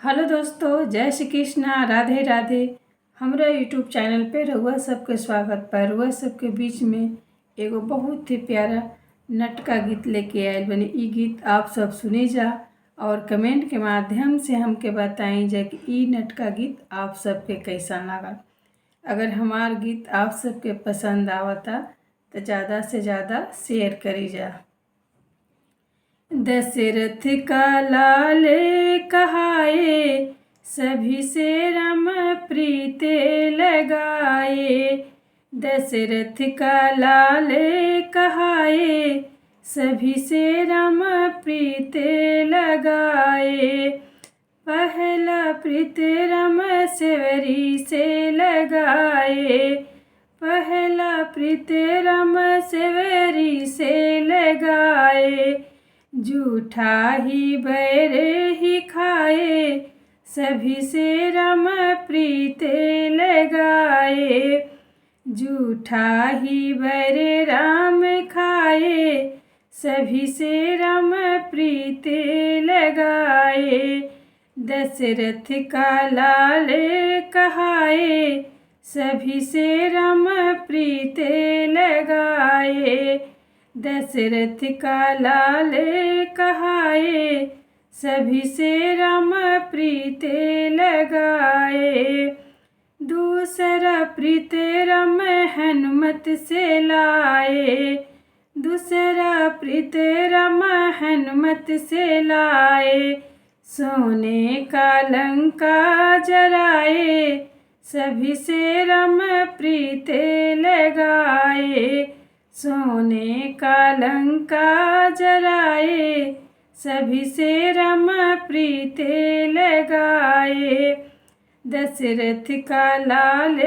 Hello दोस्तों, जय श्री कृष्णा, राधे राधे। हमरा यूट्यूब चैनल पे रउआ सबके स्वागत बा। रउआ सबके बीच में एगो बहुत ही प्यारा नटका गीत लेके आयल बनी। ई गीत आप सब सुनी जा और कमेंट के माध्यम से हमके बताई जा कि ई नटका गीत आप सबके कैसा लागल। अगर हमार गीत आप सबके पसंद आवता तो ज़्यादा से ज़्यादा शेयर करी जा। दशरथ का लाल कहाए, सभी से राम प्रीते लगाए। दशरथ का लाल कहाए, सभी से राम प्रीते लगाए। पहला प्रीत राम सेवरी से लगाए, पहला प्रीत राम सेवरी से लगाए। झूठा ही बैर ही खाए, सभी से राम प्रीते लगाए। झूठा ही बैर राम खाए, सभी से राम प्रीते लगाए। दशरथ का लाल कहाए, सभी से राम प्रीते लगाए। दशरथ का लाल कहाए, सभी से राम प्रीते लगाए। दूसरा प्रीत राम हनुमत से लाए, दूसरा प्रीत राम हनुमत से लाए। सोने का लंका जराए, सभी से राम प्रीते लगाए। सोने का लंका जराए, सभी से राम प्रीते लगाए। दशरथ का लाल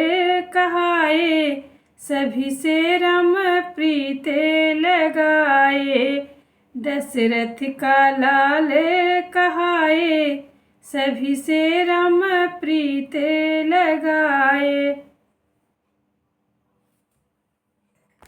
कहाए, सभी से राम प्रीते लगाए। दशरथ का लाल कहाए, सभी से राम प्रीते लगाए।